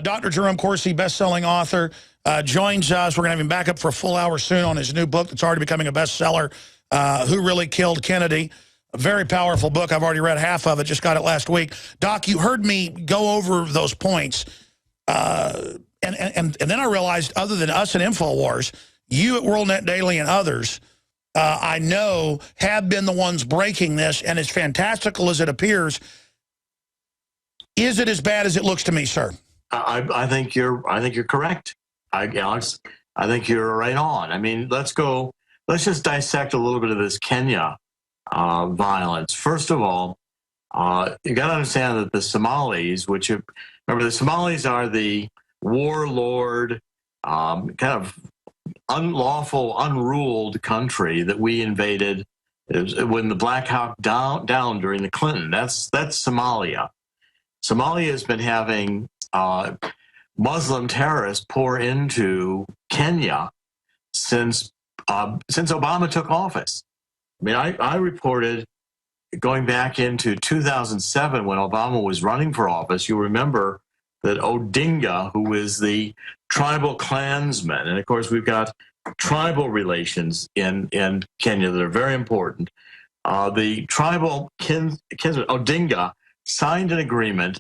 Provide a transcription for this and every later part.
Dr. Jerome Corsi, best-selling author, joins us. We're going to have him back up for a full hour soon on his new book that's already becoming a bestseller, Who Really Killed Kennedy. A very powerful book. I've already read half of it, just got it last week. Doc, you heard me go over those points, and then I realized, other than us and InfoWars, you at WorldNet Daily and others, I know, have been the ones breaking this, and as fantastical as it appears, is it as bad as it looks to me, sir? I think you're correct, Alex. I think you're right on. I mean, let's just dissect a little bit of this Kenya violence. First of all, you got to understand that the Somalis, remember, the Somalis are the warlord, kind of unlawful, unruled country that we invaded when the Black Hawk down during the Clinton. That's Somalia. Somalia has been having Muslim terrorists pour into Kenya since Obama took office. I mean, I reported going back into 2007 when Obama was running for office. You remember that Odinga, who is the tribal clansman, and of course we've got tribal relations in Kenya that are very important. The tribal kinsman, Odinga, signed an agreement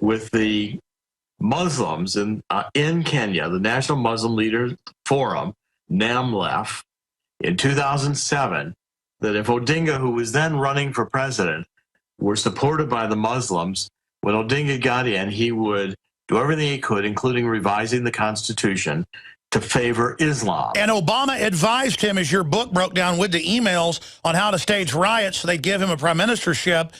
with the Muslims in Kenya, the National Muslim Leaders Forum, NAMLEF, in 2007, that if Odinga, who was then running for president, were supported by the Muslims, when Odinga got in, he would do everything he could, including revising the Constitution, to favor Islam. And Obama advised him, as your book broke down with the emails, on how to stage riots so they'd give him a prime ministership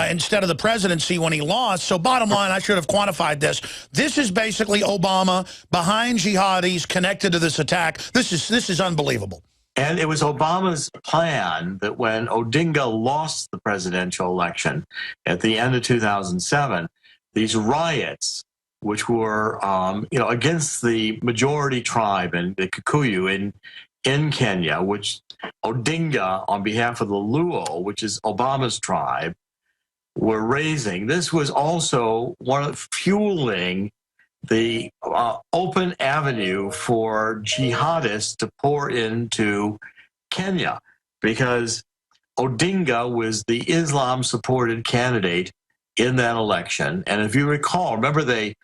instead of the presidency when he lost. So bottom line, I should have quantified this. This is basically Obama behind jihadis connected to this attack. This is unbelievable. And it was Obama's plan that when Odinga lost the presidential election at the end of 2007, these riots, which were against the majority tribe and the Kikuyu in Kenya, which Odinga, on behalf of the Luo, which is Obama's tribe, were raising. This was also one of fueling the open avenue for jihadists to pour into Kenya, because Odinga was the Islam-supported candidate in that election. And if you recall, remember they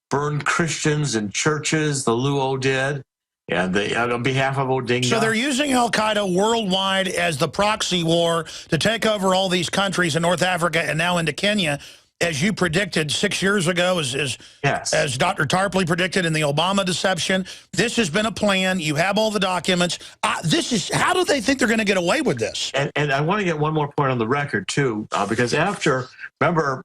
burned Christians in churches, the Luo did, and they, on behalf of Odinga. So they're using Al-Qaeda worldwide as the proxy war to take over all these countries in North Africa and now into Kenya, as you predicted 6 years ago, as Dr. Tarpley predicted in the Obama deception. This has been a plan. You have all the documents. How do they think they're going to get away with this? And I want to get one more point on the record, too, because remember,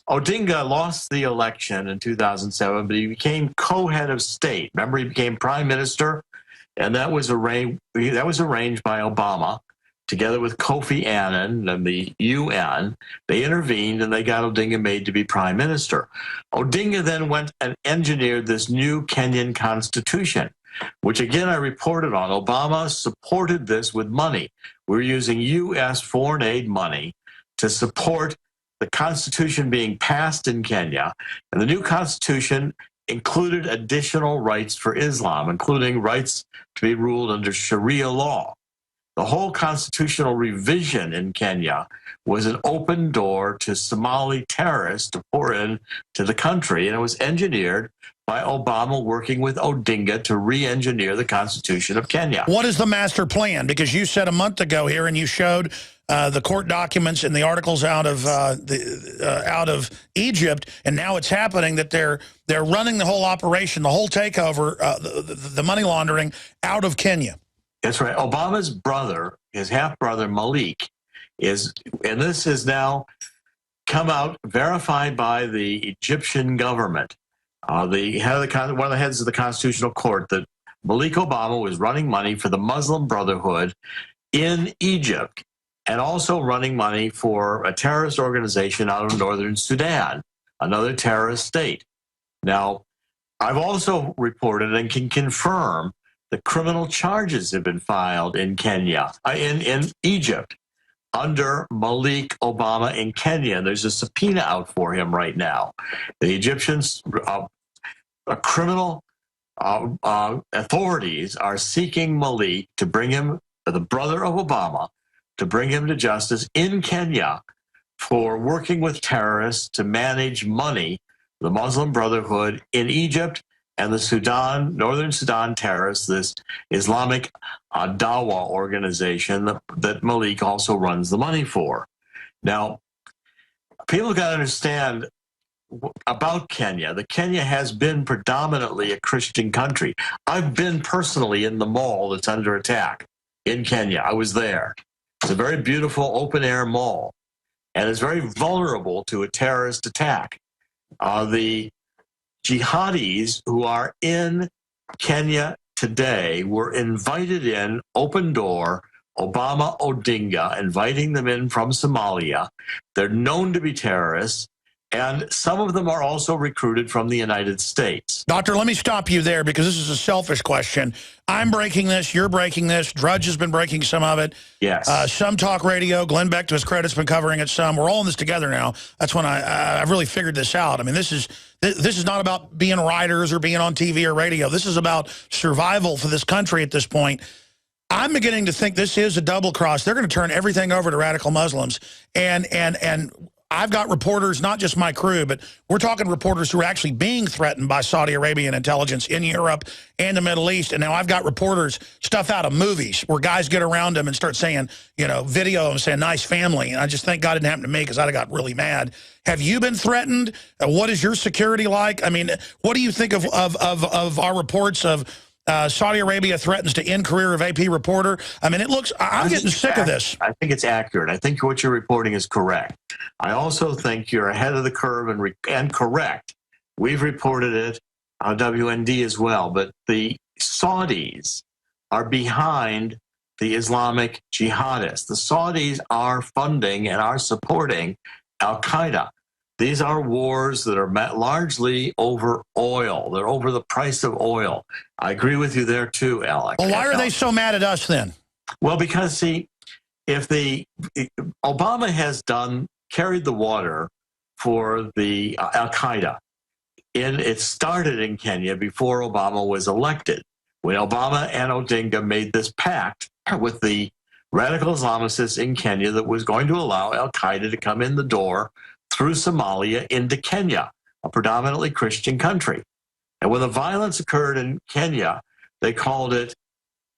Odinga lost the election in 2007, but he became co-head of state. Remember, he became prime minister, and that was arranged by Obama, together with Kofi Annan and the UN. They intervened, and they got Odinga made to be prime minister. Odinga then went and engineered this new Kenyan constitution, which, again, I reported on. Obama supported this with money. We're using U.S. foreign aid money to support the constitution being passed in Kenya. And the new constitution included additional rights for Islam, including rights to be ruled under Sharia law. The whole constitutional revision in Kenya was an open door to Somali terrorists to pour in to the country, and it was engineered by Obama working with Odinga to re-engineer the Constitution of Kenya. What is the master plan? Because you said a month ago here, and you showed the court documents and the articles out of Egypt, and now it's happening that they're running the whole operation, the whole takeover, the money laundering out of Kenya. That's right. Obama's brother, his half-brother Malik, and this has now come out, verified by the Egyptian government. One of the heads of the Constitutional Court, that Malik Obama was running money for the Muslim Brotherhood in Egypt, and also running money for a terrorist organization out of northern Sudan, another terrorist state. Now, I've also reported and can confirm that criminal charges have been filed in Kenya, in Egypt, under Malik Obama in Kenya. There's a subpoena out for him right now. The Egyptians criminal authorities are seeking Malik to bring him, the brother of Obama, to bring him to justice in Kenya for working with terrorists to manage money, the Muslim Brotherhood in Egypt, and the Sudan, Northern Sudan terrorists, this Islamic Dawa organization that Malik also runs the money for. Now, people got to understand about Kenya. The Kenya has been predominantly a Christian country. I've been personally in the mall that's under attack in Kenya. I was there. It's a very beautiful open-air mall, and it's very vulnerable to a terrorist attack. The jihadis who are in Kenya today were invited in, open door, Obama Odinga, inviting them in from Somalia. They're known to be terrorists, and some of them are also recruited from the United States. Doctor, let me stop you there because this is a selfish question. I'm breaking this, you're breaking this, Drudge has been breaking some of it. Yes. Some talk radio, Glenn Beck to his credit's been covering it some. We're all in this together now. That's when I really figured this out. I mean, this is not about being writers or being on TV or radio. This is about survival for this country at this point. I'm beginning to think this is a double cross. They're going to turn everything over to radical Muslims. And I've got reporters, not just my crew, but we're talking reporters who are actually being threatened by Saudi Arabian intelligence in Europe and the Middle East. And now I've got reporters, stuff out of movies, where guys get around them and start saying, you know, video and saying, nice family. And I just thank God it didn't happen to me because I'd have got really mad. Have you been threatened? What is your security like? I mean, what do you think of our reports of Saudi Arabia threatens to end career of AP reporter? I mean, it looks, I'm getting sick of this. I think it's accurate. I think what you're reporting is correct. I also think you're ahead of the curve and correct. We've reported it on WND as well, but the Saudis are behind the Islamic jihadists. The Saudis are funding and are supporting Al-Qaeda. These are wars that are largely over oil. They're over the price of oil. I agree with you there too, Alec. Well, why are they so mad at us then? Well, because, see, if Obama has carried the water for the Al-Qaeda, it started in Kenya before Obama was elected. When Obama and Odinga made this pact with the radical Islamicists in Kenya that was going to allow Al-Qaeda to come in the door through Somalia into Kenya, a predominantly Christian country. And when the violence occurred in Kenya, they called it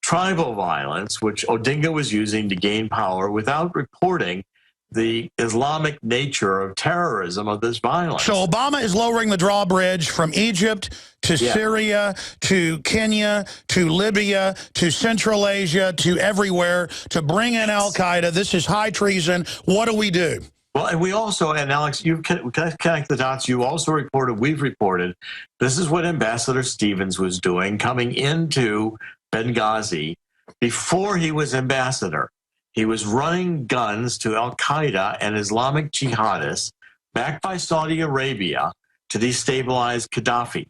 tribal violence, which Odinga was using to gain power without reporting the Islamic nature of terrorism of this violence. So Obama is lowering the drawbridge from Egypt to Syria to Kenya to Libya to Central Asia to everywhere to bring in Al-Qaeda. This is high treason. What do we do? Well, and we also, and Alex, you connect the dots. You also reported, we've reported, this is what Ambassador Stevens was doing coming into Benghazi before he was ambassador. He was running guns to Al-Qaeda and Islamic jihadists backed by Saudi Arabia to destabilize Gaddafi.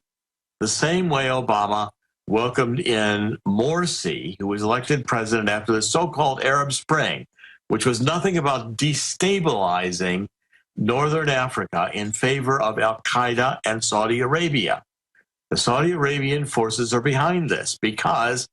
The same way Obama welcomed in Morsi, who was elected president after the so-called Arab Spring, which was nothing about destabilizing Northern Africa in favor of Al-Qaeda and Saudi Arabia. The Saudi Arabian forces are behind this because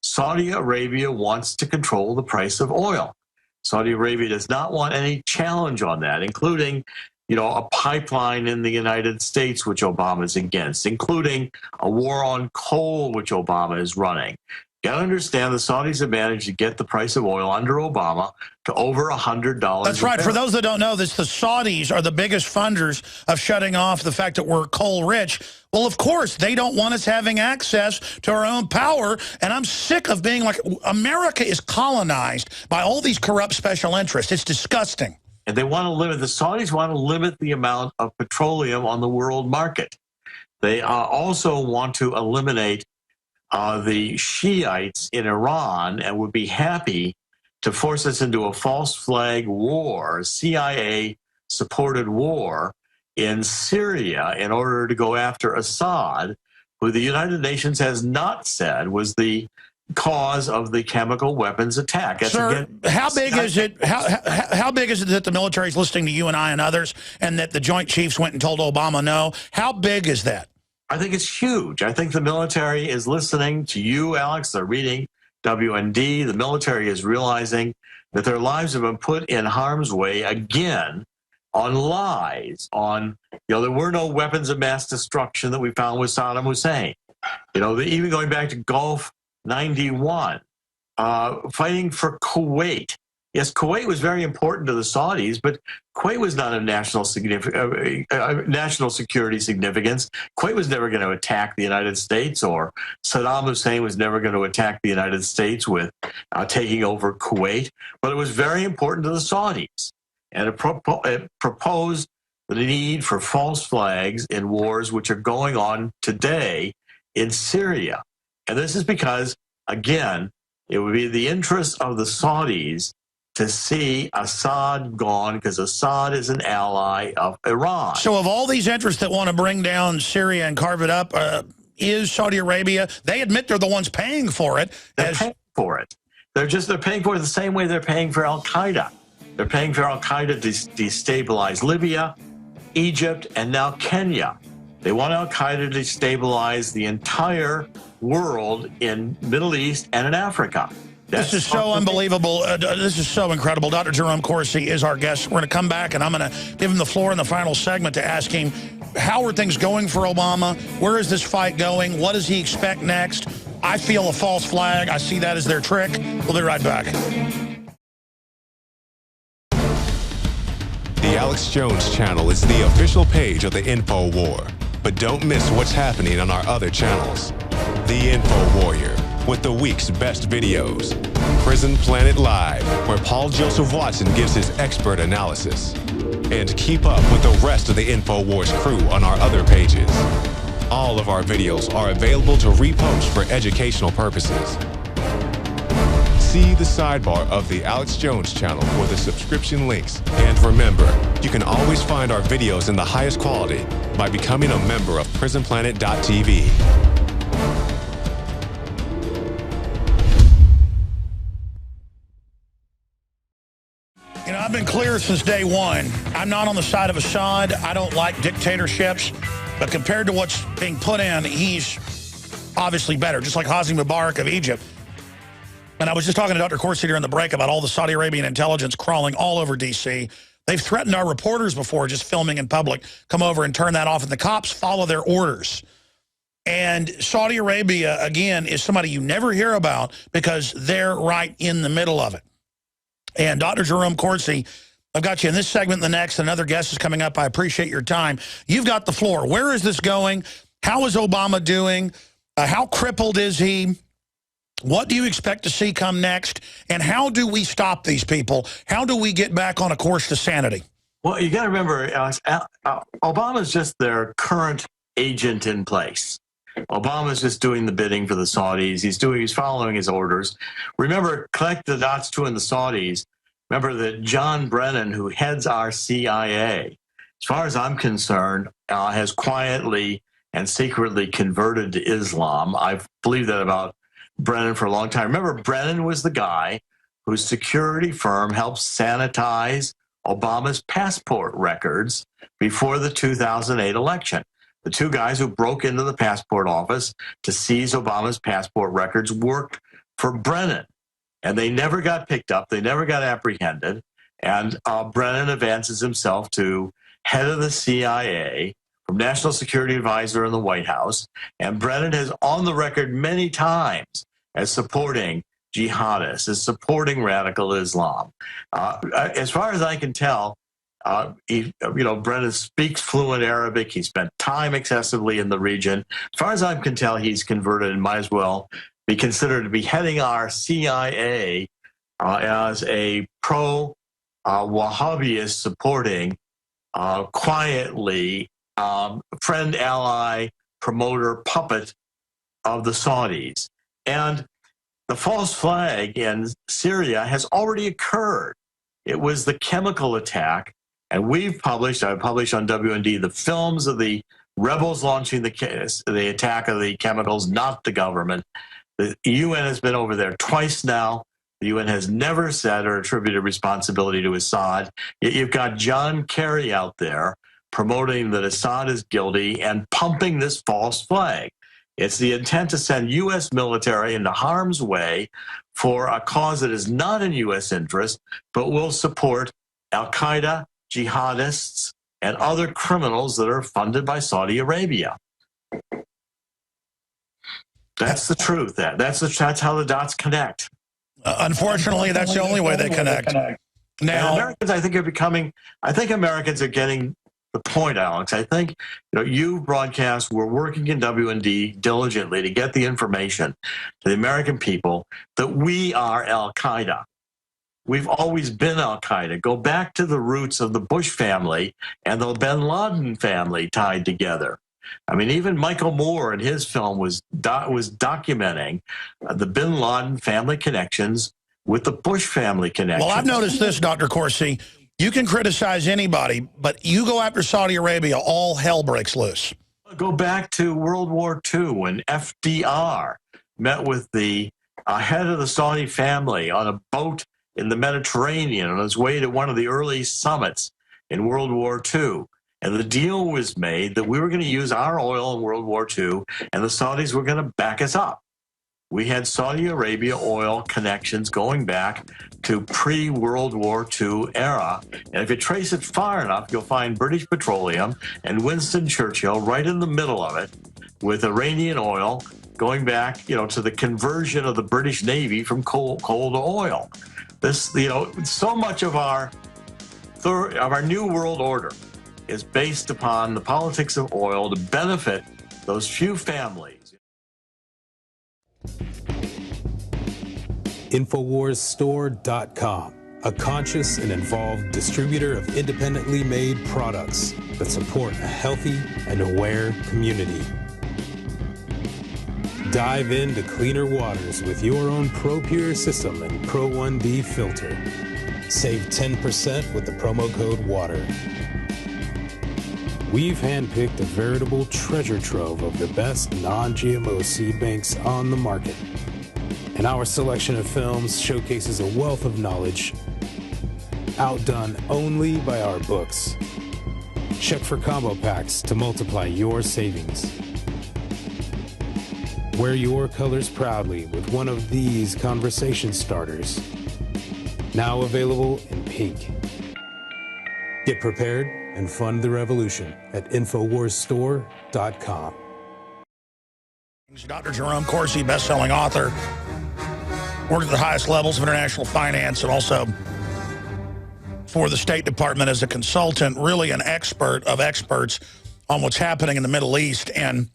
Saudi Arabia wants to control the price of oil. Saudi Arabia does not want any challenge on that, including, you know, a pipeline in the United States, which Obama is against, including a war on coal, which Obama is running. You got to understand the Saudis have managed to get the price of oil under Obama to over $100. That's right. For those that don't know this, the Saudis are the biggest funders of shutting off the fact that we're coal rich. Well, of course, they don't want us having access to our own power. And I'm sick of being like, America is colonized by all these corrupt special interests. It's disgusting. And they want to limit, the Saudis want to limit the amount of petroleum on the world market. They also want to eliminate the Shiites in Iran and would be happy to force us into a false flag war, CIA-supported war in Syria in order to go after Assad, who the United Nations has not said was the cause of the chemical weapons attack. That's Sir, how big is it? How big is it that the military is listening to you and I and others, and that the Joint Chiefs went and told Obama no? How big is that? I think it's huge. I think the military is listening to you, Alex. They're reading WND. The military is realizing that their lives have been put in harm's way again on lies, on, there were no weapons of mass destruction that we found with Saddam Hussein. Even going back to Gulf 91, fighting for Kuwait. Yes, Kuwait was very important to the Saudis, but Kuwait was not of national security significance. Kuwait was never going to attack the United States, or Saddam Hussein was never going to attack the United States with taking over Kuwait. But it was very important to the Saudis, and it proposed the need for false flags in wars which are going on today in Syria. And this is because, again, it would be the interest of the Saudis to see Assad gone, because Assad is an ally of Iran. So of all these interests that want to bring down Syria and carve it up, is Saudi Arabia, they admit they're the ones paying for it. They're paying for it. They're paying for it the same way they're paying for Al-Qaeda. They're paying for Al-Qaeda to destabilize Libya, Egypt, and now Kenya. They want Al-Qaeda to destabilize the entire world in Middle East and in Africa. This is so unbelievable. This is so incredible. Dr. Jerome Corsi is our guest. We're going to come back, and I'm going to give him the floor in the final segment to ask him, how are things going for Obama? Where is this fight going? What does he expect next? I feel a false flag. I see that as their trick. We'll be right back. The Alex Jones channel is the official page of the InfoWar. But don't miss what's happening on our other channels. The Info Warrior, with the week's best videos. Prison Planet Live, where Paul Joseph Watson gives his expert analysis. And keep up with the rest of the InfoWars crew on our other pages. All of our videos are available to repost for educational purposes. See the sidebar of the Alex Jones channel for the subscription links. And remember, you can always find our videos in the highest quality by becoming a member of PrisonPlanet.tv. I've been clear since day one. I'm not on the side of Assad. I don't like dictatorships. But compared to what's being put in, he's obviously better, just like Hosni Mubarak of Egypt. And I was just talking to Dr. Corsi during the break about all the Saudi Arabian intelligence crawling all over D.C. They've threatened our reporters before, just filming in public, come over and turn that off, and the cops follow their orders. And Saudi Arabia, again, is somebody you never hear about because they're right in the middle of it. And Dr. Jerome Corsi, I've got you in this segment, the next. Another guest is coming up. I appreciate your time. You've got the floor. Where is this going? How is Obama doing? How crippled is he? What do you expect to see come next? And how do we stop these people? How do we get back on a course to sanity? Well, you got to remember, Alex, Obama's just their current agent in place. Obama's just doing the bidding for the Saudis. He's following his orders. Remember, connect the dots too in the Saudis. Remember that John Brennan, who heads our CIA, as far as I'm concerned, has quietly and secretly converted to Islam. I've believed that about Brennan for a long time. Remember, Brennan was the guy whose security firm helped sanitize Obama's passport records before the 2008 election. The two guys who broke into the passport office to seize Obama's passport records worked for Brennan, and they never got picked up. They never got apprehended. And Brennan advances himself to head of the CIA, from National Security Advisor in the White House. And Brennan has on the record many times as supporting jihadists, as supporting radical Islam. As far as I can tell, Brennan speaks fluent Arabic. He spent time excessively in the region. As far as I can tell, he's converted and might as well be considered to be heading our CIA as a pro-Wahhabist supporting, quietly, friend, ally, promoter, puppet of the Saudis. And the false flag in Syria has already occurred. It was the chemical attack. And I published on WND the films of the rebels launching the attack of the chemicals, not the government. The UN has been over there twice now. The UN has never said or attributed responsibility to Assad. Yet you've got John Kerry out there promoting that Assad is guilty and pumping this false flag. It's the intent to send U.S. military into harm's way for a cause that is not in U.S. interest, but will support al-Qaeda, jihadists, and other criminals that are funded by Saudi Arabia. That's the truth. That's how the dots connect. Unfortunately, that's the only way they connect. Now, and Americans, I think Americans are getting the point, Alex. I think you broadcast, we're working in W&D diligently to get the information to the American people that we are al-Qaeda. We've always been al-Qaeda. Go back to the roots of the Bush family and the bin Laden family tied together. I mean, even Michael Moore in his film was documenting the bin Laden family connections with the Bush family connections. Well, I've noticed this, Dr. Corsi. You can criticize anybody, but you go after Saudi Arabia, all hell breaks loose. Go back to World War II when FDR met with the head of the Saudi family on a boat in the Mediterranean on his way to one of the early summits in World War II. And the deal was made that we were going to use our oil in World War II, and the Saudis were going to back us up. We had Saudi Arabia oil connections going back to pre-World War II era. And if you trace it far enough, you'll find British Petroleum and Winston Churchill right in the middle of it with Iranian oil going back, to the conversion of the British Navy from coal to oil. This, so much of our new world order is based upon the politics of oil to benefit those few families. InfoWarsStore.com, a conscious and involved distributor of independently made products that support a healthy and aware community. Dive into cleaner waters with your own ProPure system and Pro 1D filter. Save 10% with the promo code WATER. We've handpicked a veritable treasure trove of the best non-GMO seed banks on the market. And our selection of films showcases a wealth of knowledge outdone only by our books. Check for combo packs to multiply your savings. Wear your colors proudly with one of these conversation starters. Now available in pink. Get prepared and fund the revolution at InfoWarsStore.com. Dr. Jerome Corsi, best-selling author, worked at the highest levels of international finance and also for the State Department as a consultant, really an expert of experts on what's happening in the Middle East. And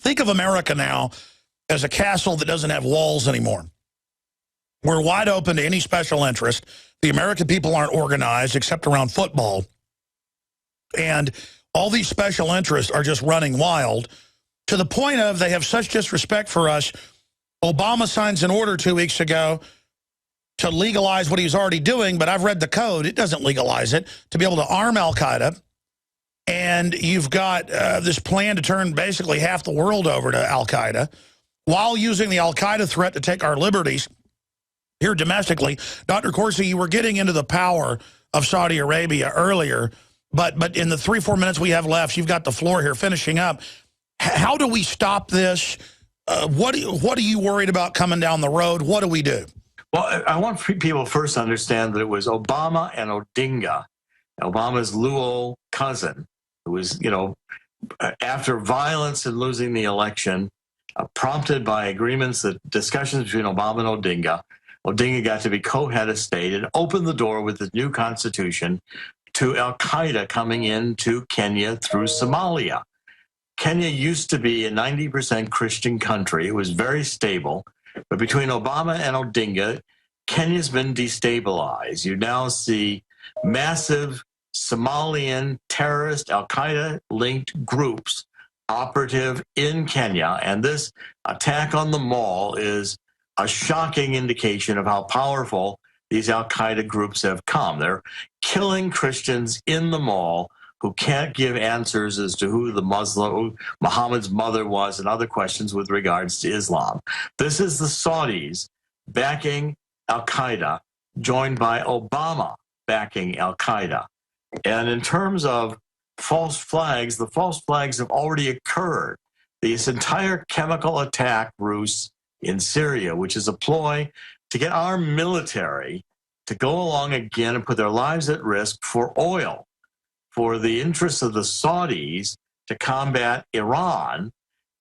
think of America now as a castle that doesn't have walls anymore. We're wide open to any special interest. The American people aren't organized except around football. And all these special interests are just running wild to the point of they have such disrespect for us. Obama signs an order 2 weeks ago to legalize what he's already doing, but I've read the code. It doesn't legalize it, to be able to arm al-Qaeda. And you've got this plan to turn basically half the world over to al-Qaeda while using the al-Qaeda threat to take our liberties here domestically. Dr. Corsi, you were getting into the power of Saudi Arabia earlier, but in the 3-4 minutes we have left, you've got the floor here finishing up. How do we stop this? What are you worried about coming down the road? What do we do? Well, I want people first to understand that it was Obama and Odinga, Obama's Luo cousin, who was, after violence and losing the election, prompted by agreements, that discussions between Obama and Odinga got to be co-head of state and opened the door with the new constitution to al-Qaeda coming into Kenya through Somalia. Kenya used to be a 90% Christian country. It was very stable. But between Obama and Odinga, Kenya's been destabilized. You now see massive Somalian terrorist al-Qaeda-linked groups operative in Kenya. And this attack on the mall is a shocking indication of how powerful these al-Qaeda groups have come. They're killing Christians in the mall who can't give answers as to who Muhammad's mother was, and other questions with regards to Islam. This is the Saudis backing al-Qaeda, joined by Obama backing al-Qaeda. And in terms of false flags, the false flags have already occurred. This entire chemical attack ruse in Syria, which is a ploy to get our military to go along again and put their lives at risk for oil, for the interests of the Saudis to combat Iran.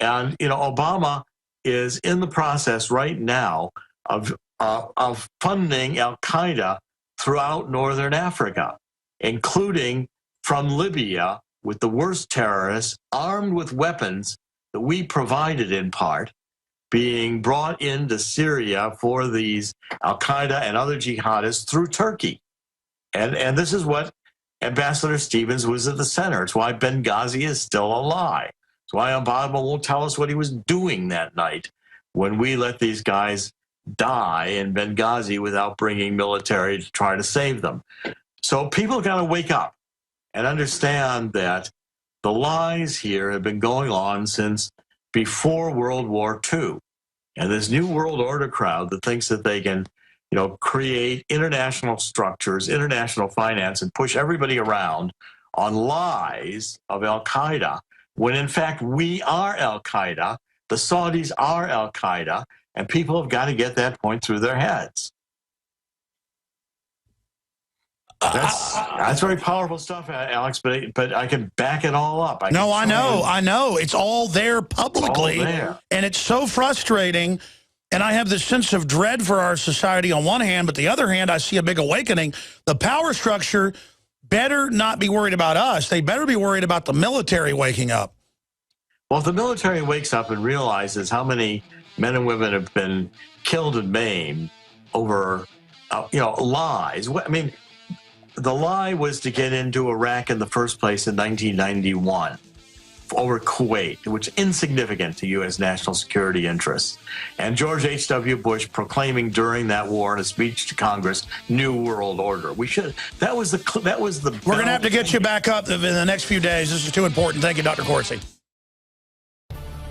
And, Obama is in the process right now of funding al-Qaeda throughout northern Africa, including from Libya, with the worst terrorists armed with weapons that we provided in part, being brought into Syria for these al-Qaeda and other jihadists through Turkey. And this is what Ambassador Stevens was at the center. It's why Benghazi is still alive. It's why Obama won't tell us what he was doing that night when we let these guys die in Benghazi without bringing military to try to save them. So people got to wake up and understand that the lies here have been going on since before World War II. And this new world order crowd that thinks that they can, create international structures, international finance, and push everybody around on lies of al-Qaeda, when in fact we are al-Qaeda, the Saudis are al-Qaeda, and people have got to get that point through their heads. That's very powerful stuff, Alex, but I can back it all up. I know. It's all there publicly. All there. And it's so frustrating. And I have this sense of dread for our society on one hand, but the other hand, I see a big awakening. The power structure better not be worried about us. They better be worried about the military waking up. Well, if the military wakes up and realizes how many men and women have been killed and maimed over, lies. I mean, the lie was to get into Iraq in the first place in 1991 over Kuwait, which is insignificant to U.S. national security interests. And George H.W. Bush proclaiming during that war in a speech to Congress, New World Order. That was the. We're going to have to get you back up in the next few days. This is too important. Thank you, Dr. Corsi.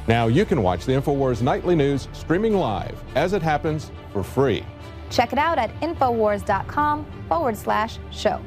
Now you can watch the InfoWars Nightly News streaming live as it happens for free. Check it out at InfoWars.com/show.